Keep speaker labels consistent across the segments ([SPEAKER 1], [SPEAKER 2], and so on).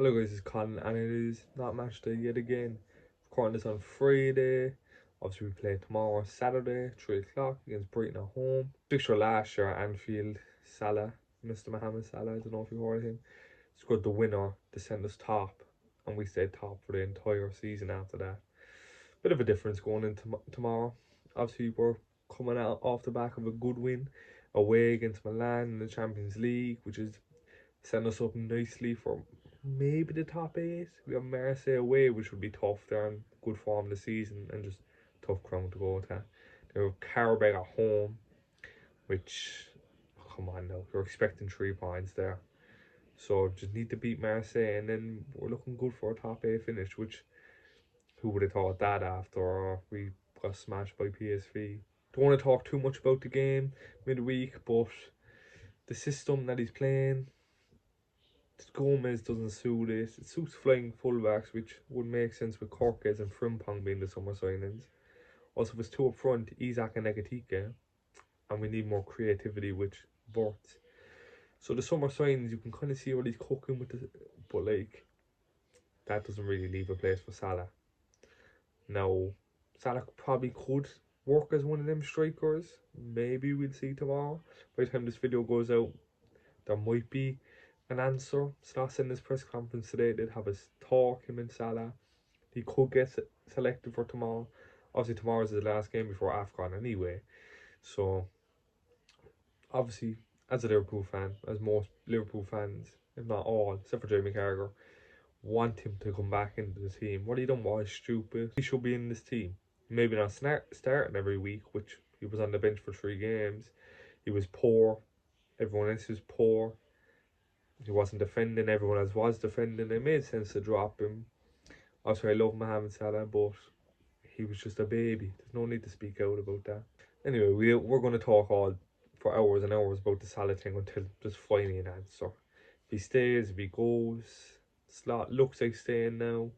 [SPEAKER 1] Hello guys, it's Colin and it is not match day yet again. Recording this on Friday. Obviously we play tomorrow, Saturday, 3 o'clock against Brighton at home. Fixture last year at Anfield, Salah, Mr. Mohamed Salah, I don't know if you heard of him, scored the winner to send us top, and we stayed top for the entire season after that. Bit of a difference going into tomorrow. Obviously we're coming out off the back of a good win away against Milan in the Champions League, which is setting us up nicely for maybe the top eight. We have Marseille away, which would be tough. They're in good form this season and just tough ground to go to. They have Carabao at home, which, oh, come on now, you're expecting 3 points there. So just need to beat Marseille, and then we're looking good for a top eight finish. Which, who would have thought that after we got smashed by PSV? Don't want to talk too much about the game midweek, but the system that he's playing, Gomez doesn't suit it. It suits flying fullbacks, which would make sense with Corquez and Frimpong being the summer signings. Also, if it's two up front, Isak and Ekatike, and we need more creativity with Bort. So the summer signings, you can kind of see what he's cooking with, but like that doesn't really leave a place for Salah. Now, Salah probably could work as one of them strikers. Maybe we'll see tomorrow. By the time this video goes out, there might be an answer. Sloss in his press conference today did have a talk, him and Salah. He could get selected for tomorrow. Obviously, tomorrow's his last game before AFCON anyway. So, obviously, as a Liverpool fan, as most Liverpool fans, if not all, except for Jamie Carragher, want him to come back into the team. What he done was stupid. He should be in this team. Maybe not starting every week, which he was on the bench for 3 games. He was poor. Everyone else was poor. He wasn't defending. Everyone else was defending. It made sense to drop him. Also, I love Mohamed Salah, but he was just a baby. There's no need to speak out about that. Anyway, we're going to talk all for hours and hours about the Salah thing until there's finally an answer. If he stays, if he goes, Slot looks like staying now.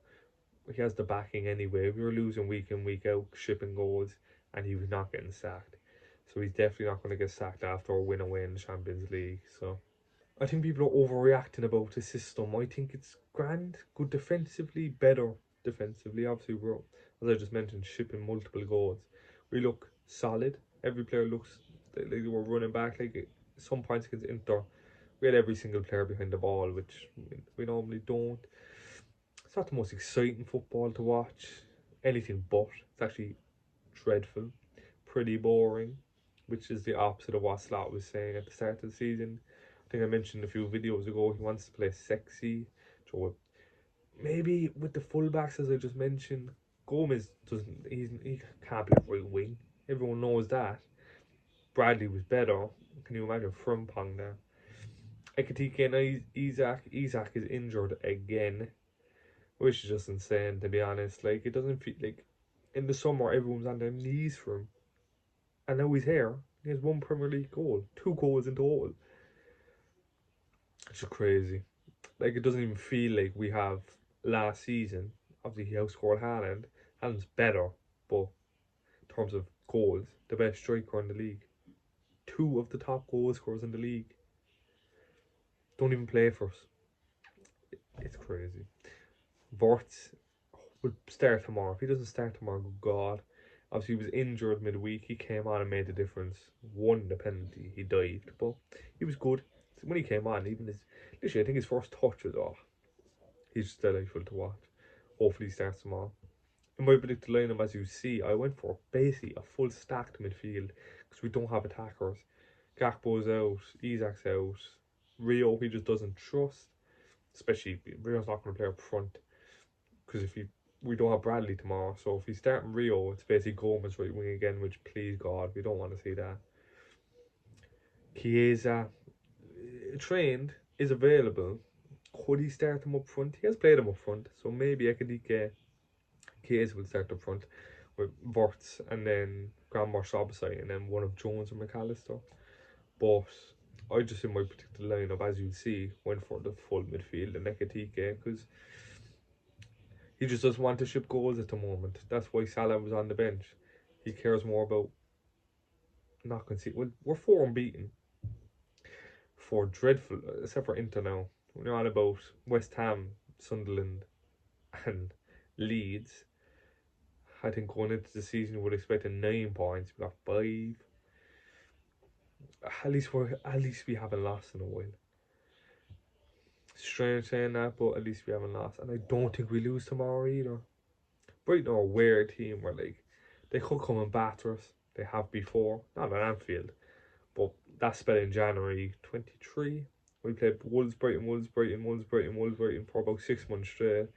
[SPEAKER 1] He has the backing anyway. We were losing week in, week out, shipping goals, and he was not getting sacked. So he's definitely not going to get sacked after a win away in the Champions League. So I think people are overreacting about the system. I think it's grand, good defensively, better defensively. Obviously, we're, as I just mentioned, shipping multiple goals. We look solid. Every player looks like they were running back. Like some points against Inter, we had every single player behind the ball, which we normally don't. It's not the most exciting football to watch. Anything but. It's actually dreadful, pretty boring, which is the opposite of what Slot was saying at the start of the season. I think I mentioned a few videos ago he wants to play sexy. So maybe with the fullbacks, as I just mentioned, Gomez doesn't. He can't be a right wing. Everyone knows that. Bradley was better. Can you imagine Frimpong there? Ekatike and Isak. Isak is injured again, which is just insane to be honest. Like it doesn't feel like in the summer everyone's on their knees for him, and now he's here. He has one Premier League goal, 2 goals in total. It's just crazy. Like it doesn't even feel like we have last season. Obviously, he outscored Haaland. Haaland's better, but in terms of goals, the best striker in the league. 2 of the top goal scorers in the league don't even play for us. It's crazy. Vorts will start tomorrow. If he doesn't start tomorrow, good God. Obviously, he was injured midweek. He came on and made the difference. Won the penalty. He dived, but he was good. When he came on, even literally, I think his first touch was off. He's just delightful to watch. Hopefully, he starts tomorrow. In my predicted lineup, as you see, I went for basically a full stacked midfield because we don't have attackers. Gakpo's out, Isak's out. Rio, he just doesn't trust. Especially, Rio's not going to play up front because we don't have Bradley tomorrow. So if he's starting Rio, it's basically Gomez right wing again, which please God, we don't want to see that. Chiesa, trained, is available. Could he start him up front? He has played him up front, so maybe Ekadike Chiesa will start up front with Wirtz and then Graham Marsh opposite, and then one of Jones or McAllister. But I just in my particular lineup, as you see, went for the full midfield and Ekatike because he just doesn't want to ship goals at the moment. That's why Salah was on the bench. He cares more about not conceding. Well, we're 4 unbeaten. 4 dreadful, except for Inter now. We're on about West Ham Sunderland, and Leeds. I think going into the season, you would expect a 9 points. We got 5. At least we haven't lost in a while. Strange saying that, but at least we haven't lost, and I don't think we lose tomorrow either. Brighton are a weird team where they could come and batter us. They have before, not at Anfield, but that spell in January 23. We played Wolves, Brighton, Wolves, Brighton, Wolves, Brighton, Wolves, Brighton for about 6 months straight.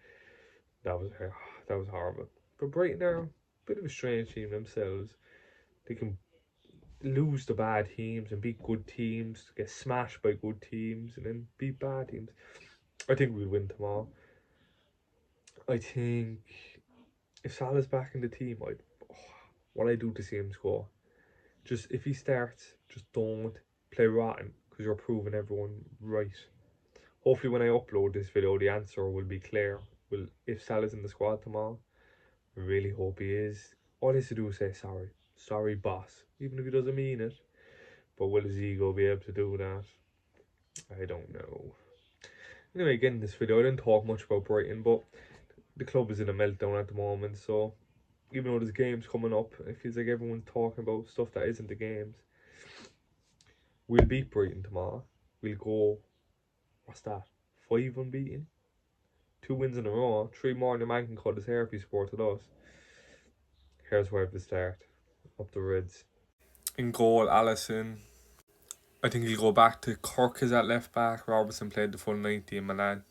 [SPEAKER 1] That was horrible. But Brighton are a bit of a strange team themselves. They can lose to bad teams and beat good teams, get smashed by good teams, and then beat bad teams. I think we'll win tomorrow. I think if Salah's back in the team, what I do to see him score. Just if he starts, just don't play rotten because you're proving everyone right. Hopefully, when I upload this video, the answer will be clear. Will if Salah's in the squad tomorrow, I really hope he is. All he has to do is say sorry, sorry, boss, even if he doesn't mean it. But will his ego be able to do that? I don't know. Anyway, again, in this video, I didn't talk much about Brighton, but the club is in a meltdown at the moment, so even though there's games coming up, it feels like everyone's talking about stuff that isn't the games. We'll beat Brighton tomorrow. We'll go, what's that, 5 unbeaten? 2 wins in a row. 3 more, and the man can cut his hair if he supported us. Here's where to start. Up the Reds. In goal, Alisson. I think he'll go back to Kirk as at left back. Robertson played the full 90 in Milan.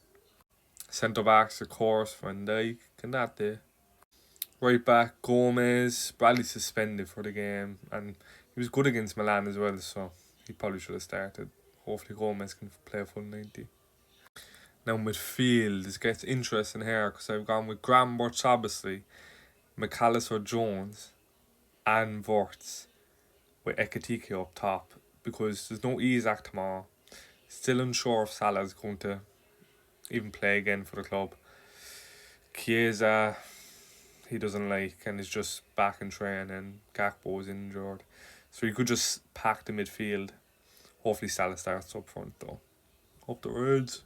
[SPEAKER 1] Centre backs, of course, Van Dijk. Canate. Right back, Gomez. Bradley suspended for the game, and he was good against Milan as well, so he probably should have started. Hopefully Gomez can play a full 90. Now midfield, this gets interesting here because I've gone with Graham Burch-Sabbasley, McAllister Jones, and Wirtz with Ekitike up top because there's no Isak tomorrow. Still unsure if Salah's going to even play again for the club. Chiesa, he doesn't like and is just back in training. Gakpo is injured, so you could just pack the midfield. Hopefully Salah starts up front though. Up the Reds.